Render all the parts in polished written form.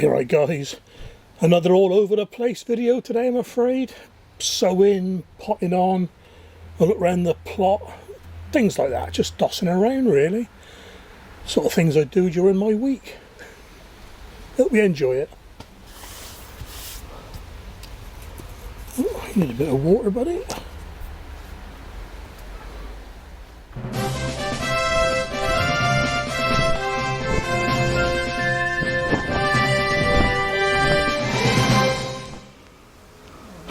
Alright guys, another all over the place video today, I'm afraid. Sowing, potting on, a look around the plot, things like that, just dossing around really. Sort of things I do during my week. Hope you enjoy it. Oh, you need a bit of water, buddy.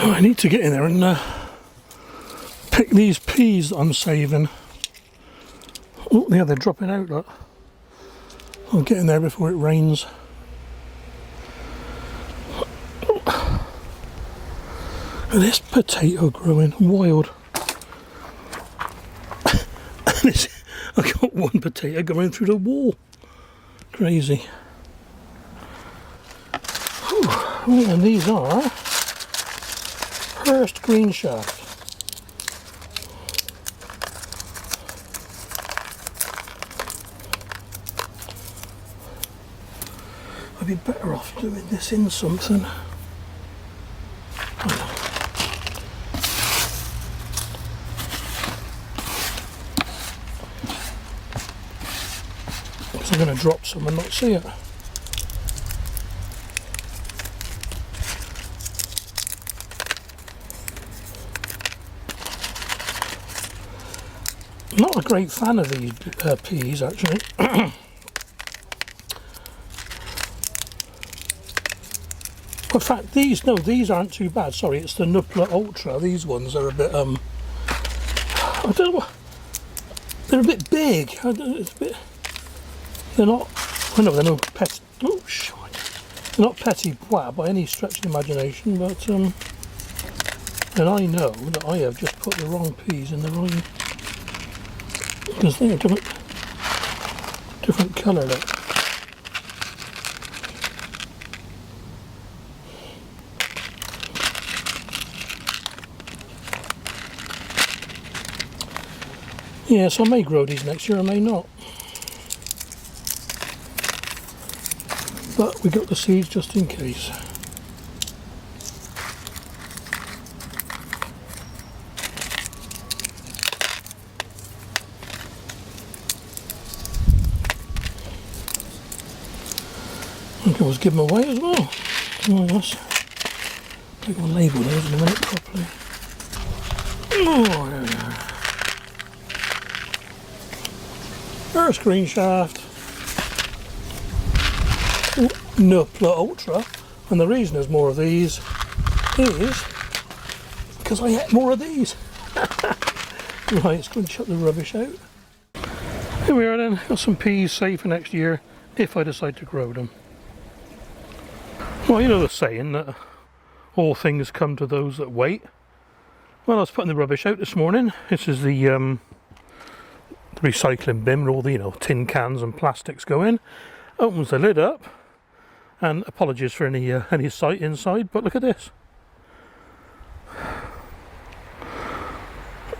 I need to get in there and pick these peas that I'm saving. Oh, yeah, they're dropping out, look. I'll get in there before it rains. This potato growing wild. I got one potato going through the wall. Crazy. Whew. And these are first green shaft. I'd be better off doing this in something. Because I'm going to drop some and not see it. Not a great fan of these peas actually. In fact, these aren't too bad. Sorry, it's the Nupla Ultra. These ones are a bit I don't know. They're a bit big. It's a bit. They're not. I know they're no pet. Oh shit! They're not petit pois by any stretch of the imagination, but and I know that I have just put the wrong peas in the wrong. Because they're different colour. Look. Yeah, so I may grow these next year, I may not. But we got the seeds just in case. I can always give them away as well. Oh, yes. I'm going to label those in a minute properly. Oh, there we are. First green shaft. Nupla Ultra. And the reason there's more of these is because I ate more of these. Right, let's go and chuck the rubbish out. Here we are then. Got some peas saved for next year if I decide to grow them. Well, you know the saying that all things come to those that wait. Well, I was putting the rubbish out this morning. This is the recycling bin where all the tin cans and plastics go in. Opens the lid up, and apologies for any sight inside, but look at this.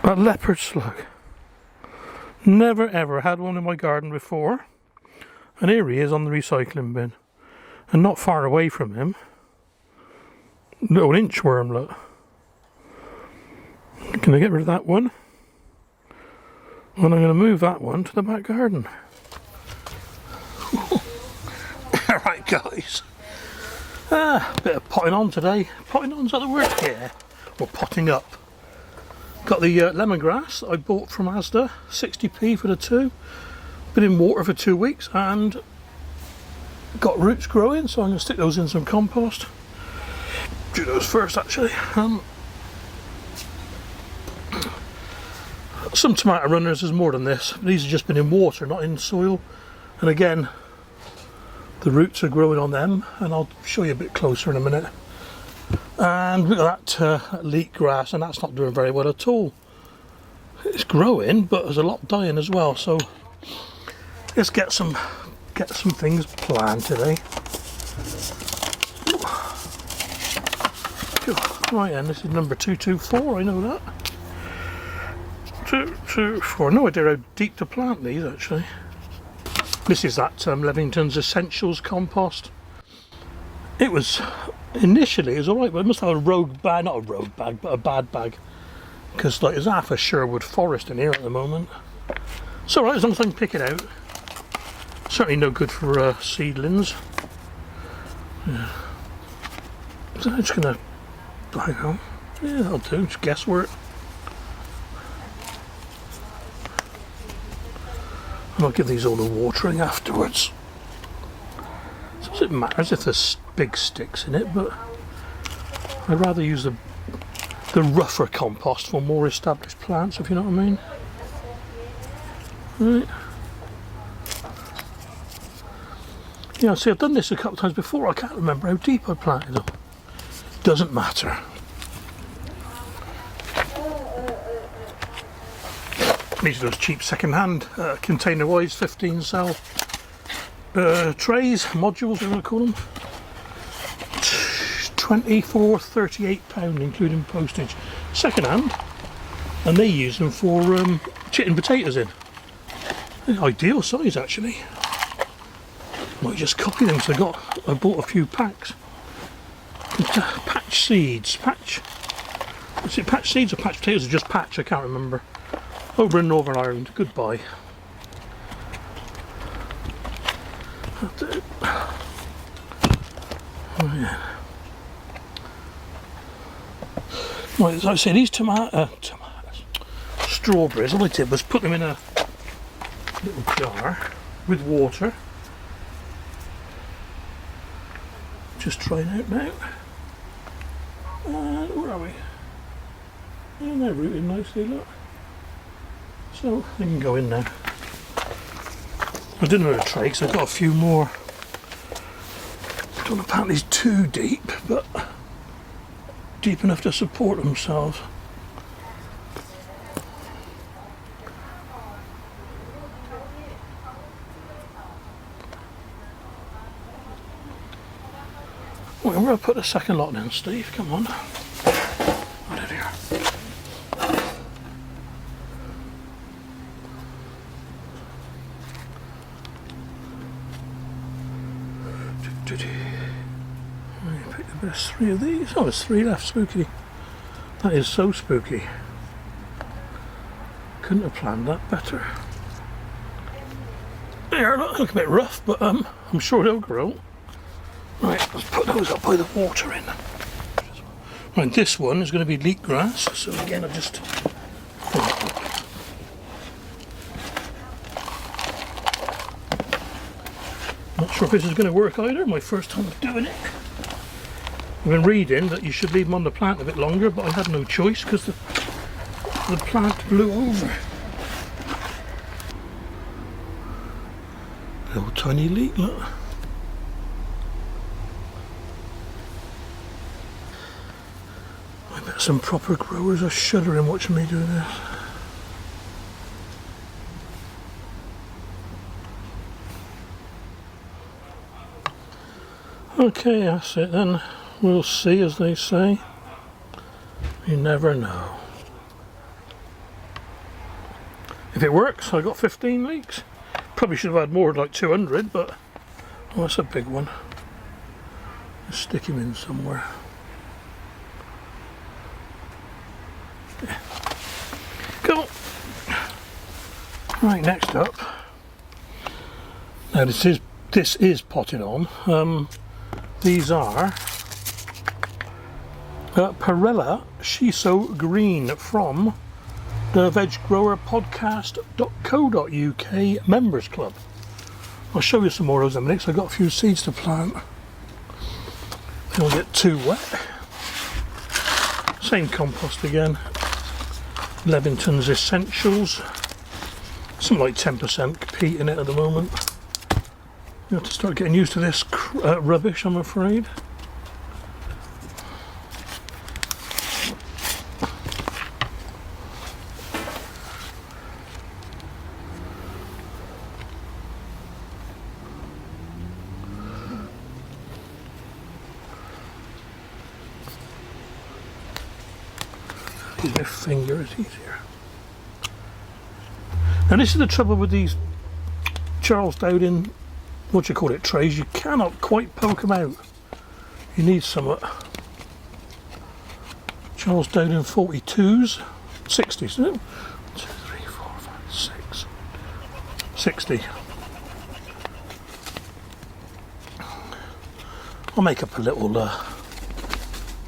A leopard slug. Never ever had one in my garden before, and here he is on the recycling bin. And not far away from him, little inchworm, look. Can I get rid of that one? And I'm going to move that one to the back garden. Alright guys. A bit of potting on today. Potting on's at the word here. Or potting up. Got the lemongrass that I bought from Asda. 60p for the two. Been in water for 2 weeks and got roots growing, so I'm going to stick those in some compost. Do those first actually. Some tomato runners, there's more than this. These have just been in water, not in soil. And again, the roots are growing on them, and I'll show you a bit closer in a minute. And we've got that leek grass, and that's not doing very well at all. It's growing, but there's a lot dying as well. So let's get some things planned today. Right then, this is number 224, I know that. 224, no idea how deep to plant these actually. This is that Levington's Essentials compost. It was, initially it was alright, but it must have a rogue bag, not a rogue bag, but a bad bag. Because like there's half a Sherwood forest in here at the moment. It's alright as long as I can pick it out. Certainly no good for seedlings. Yeah. So I'm just gonna, I don't know, yeah, that'll do, just guesswork. And I'll give these all the watering afterwards. So it matters if there's big sticks in it, but I'd rather use the rougher compost for more established plants, if you know what I mean. Right. Yeah, see, I've done this a couple of times before. I can't remember how deep I planted them. Doesn't matter. These are those cheap second-hand container-wise 15-cell trays, modules, whatever you want to call them. 24, 38 pound, including postage. Second-hand, and they use them for chitting potatoes in. Ideal size, actually. Might just copy them because I bought a few packs. Patch seeds, is it patch seeds or patch potatoes or just patch? I can't remember. Over in Northern Ireland. Goodbye. Oh, yeah. Right, as I say, these tomatoes, strawberries, all I did was put them in a little jar with water. Just trying out now. Where are we? Yeah, they're rooted nicely, look. So they can go in now. I didn't know the tray because I've got a few more. Don't want to plant these too deep, but deep enough to support themselves. Well, I'm going to put the second lot in, Steve. Come on. Out of here. I picked the best 3 of these. Oh, there's 3 left. Spooky. That is so spooky. Couldn't have planned that better. They look a bit rough, but I'm sure they'll grow. Right, let's put those up by the water in. Right, this one is going to be leek grass, so again I've just... Not sure if this is going to work either, my first time doing it. I've been reading that you should leave them on the plant a bit longer, but I had no choice because the plant blew over. Little tiny leek, look. Some proper growers are shuddering watching me do this. Okay, that's it then. We'll see, as they say. You never know. If it works, I got 15 leeks. Probably should have had more, like 200, but oh, that's a big one. Let's stick him in somewhere. Cool. Right, next up. Now this is potted on. These are Perella Shiso Green from the veggrowerpodcast.co.uk members club. I'll show you some more of those in a minute because I've got a few seeds to plant. They don't get too wet. Same compost again. Levington's Essentials. Something like 10% peat in it at the moment. You have to start getting used to this rubbish, I'm afraid. Use my finger, it's easier. Now this is the trouble with these Charles Dowden, what you call it, trays. You cannot quite poke them out. You need some Charles down in 42s, 60s, no? 2, 3, 4, 5, 6, 60. I'll make up a little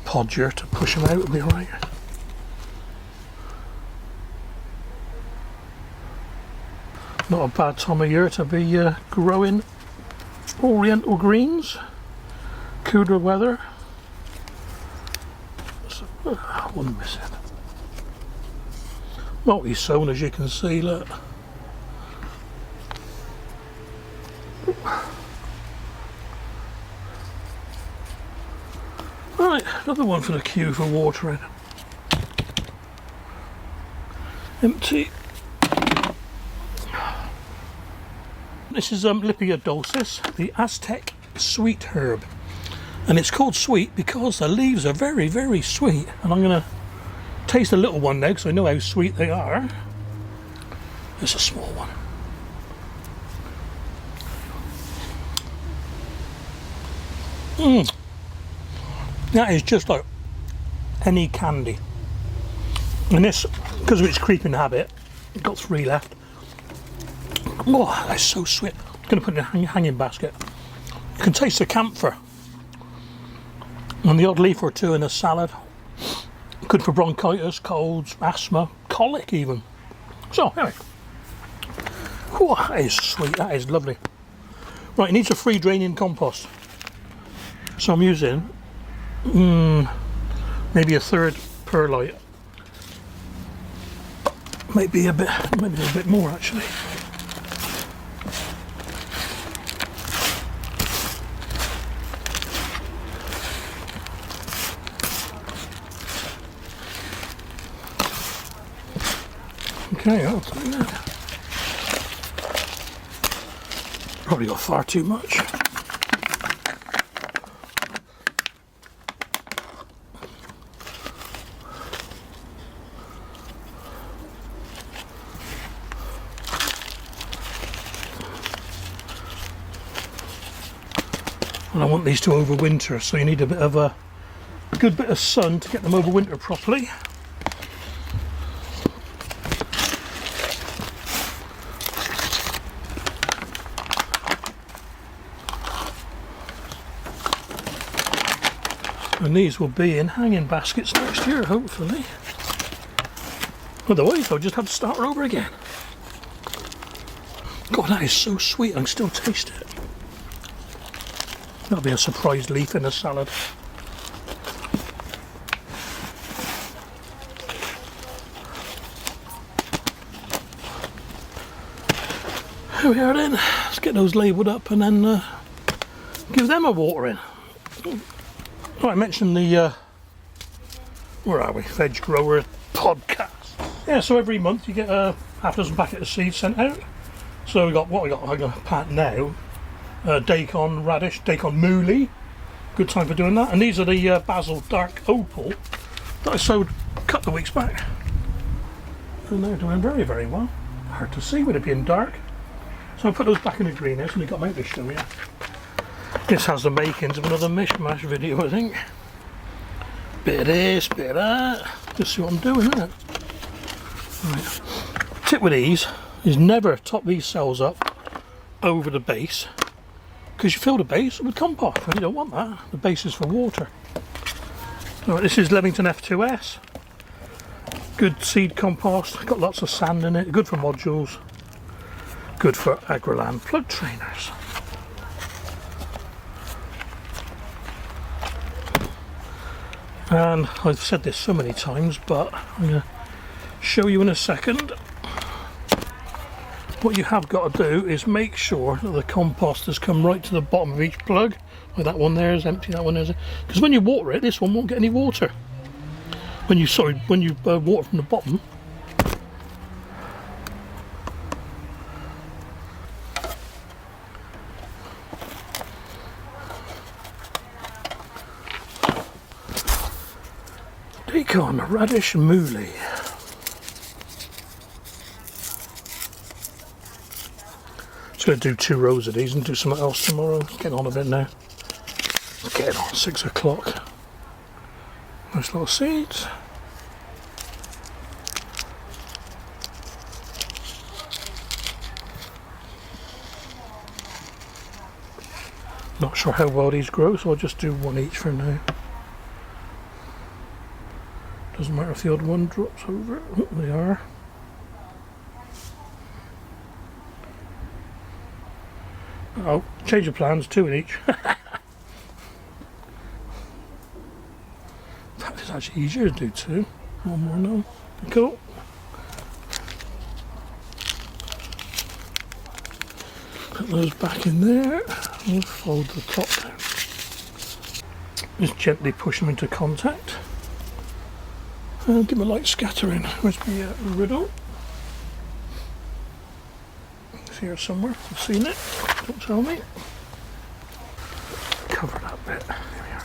podger to push them out, it'll be alright. Not a bad time of year to be growing oriental greens. Cooler weather. So, one missing. Multi-sown, as you can see, look. Right, another one for the queue for watering. Empty. This is Lipia dulcis, the Aztec sweet herb. And it's called sweet because the leaves are very, very sweet. And I'm going to taste a little one now because I know how sweet they are. It's a small one. That is just like any candy. And this, because of its creeping habit, I've got 3 left. Oh, that's so sweet. I'm going to put it in a hanging basket. You can taste the camphor. And the odd leaf or two in a salad. Good for bronchitis, colds, asthma, colic even. So, anyway. Oh, that is sweet, that is lovely. Right, it needs a free draining compost. So I'm using maybe a third perlite. Maybe a bit more actually. Okay, I'll take that. Probably got far too much. And I want these to overwinter, so you need a bit of a good bit of sun to get them overwinter properly. And these will be in hanging baskets next year, hopefully. Otherwise, I'll just have to start over again. God, that is so sweet, I can still taste it. That'll be a surprise leaf in a salad. Here we are then. Let's get those labelled up and then give them a watering. Oh, I mentioned the, where are we, Veg Grower podcast. Yeah, so every month you get half a dozen packet of seeds sent out. So we got, what we got, I'm going to pat now, daikon radish, daikon mooli, good time for doing that. And these are the basil dark opal that I sowed a couple of weeks back. And they're doing very, very well. Hard to see with it being dark. So I put those back in the greenhouse and we got them out to show you. This has the makings of another mishmash video, I think. Bit of this, bit of that. Just see what I'm doing, isn't it? Right. Tip with these is never top these cells up over the base, because you fill the base with compost and you don't want that. The base is for water. Right, this is Leamington F2S. Good seed compost, got lots of sand in it, good for modules, good for Agroland plug trainers. And I've said this so many times, but I'm going to show you in a second. What you have got to do is make sure that the compost has come right to the bottom of each plug. Like that one there is empty, that one is, because when you water it, this one won't get any water. When you water from the bottom. Daikon, radish, mooli. Just going to do 2 rows of these and do something else tomorrow. Getting on a bit now. Getting on 6 o'clock. Nice little seeds. Not sure how well these grow, so I'll just do one each for now. Doesn't matter if the odd one drops over. Oh, they are. Oh, change of plans, 2 in each. That is actually easier to do 2. One more now. Cool. Put those back in there. We'll fold the top down. Just gently push them into contact. And give them a light scattering. Where's my riddle? It's here somewhere. I've seen it. Don't tell me. Cover that bit. There we are.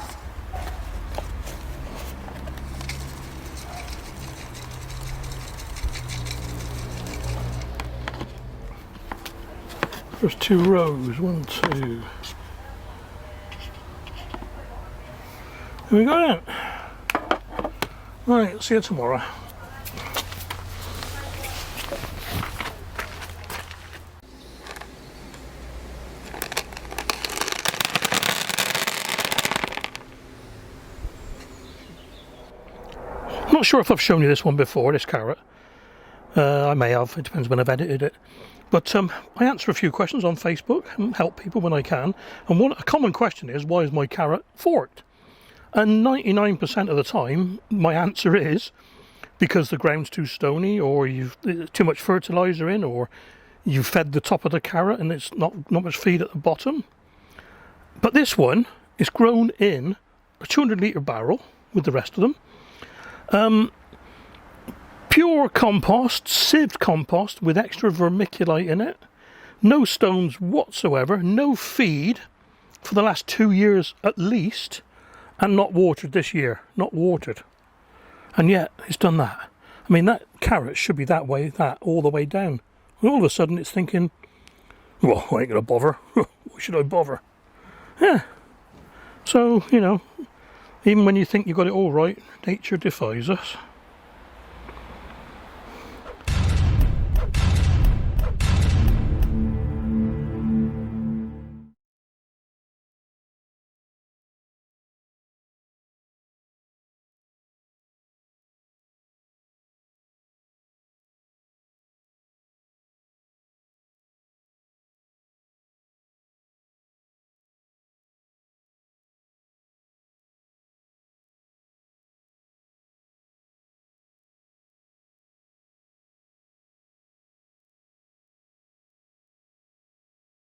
There's 2 rows. 1, 2. Here we go then. Right, see you tomorrow. Not sure if I've shown you this one before, this carrot. I may have, it depends when I've edited it. But I answer a few questions on Facebook and help people when I can. And a common question is, why is my carrot forked? And 99% of the time, my answer is because the ground's too stony, or you've too much fertiliser in, or you fed the top of the carrot and it's not much feed at the bottom. But this one is grown in a 200-litre barrel with the rest of them. Pure compost, sieved compost with extra vermiculite in it. No stones whatsoever, no feed for the last 2 years at least. And not watered this year, not watered. And yet, it's done that. I mean, that carrot should be that way, all the way down. And all of a sudden it's thinking, well, I ain't going to bother. Why should I bother? Yeah. So, you know, even when you think you've got it all right, nature defies us.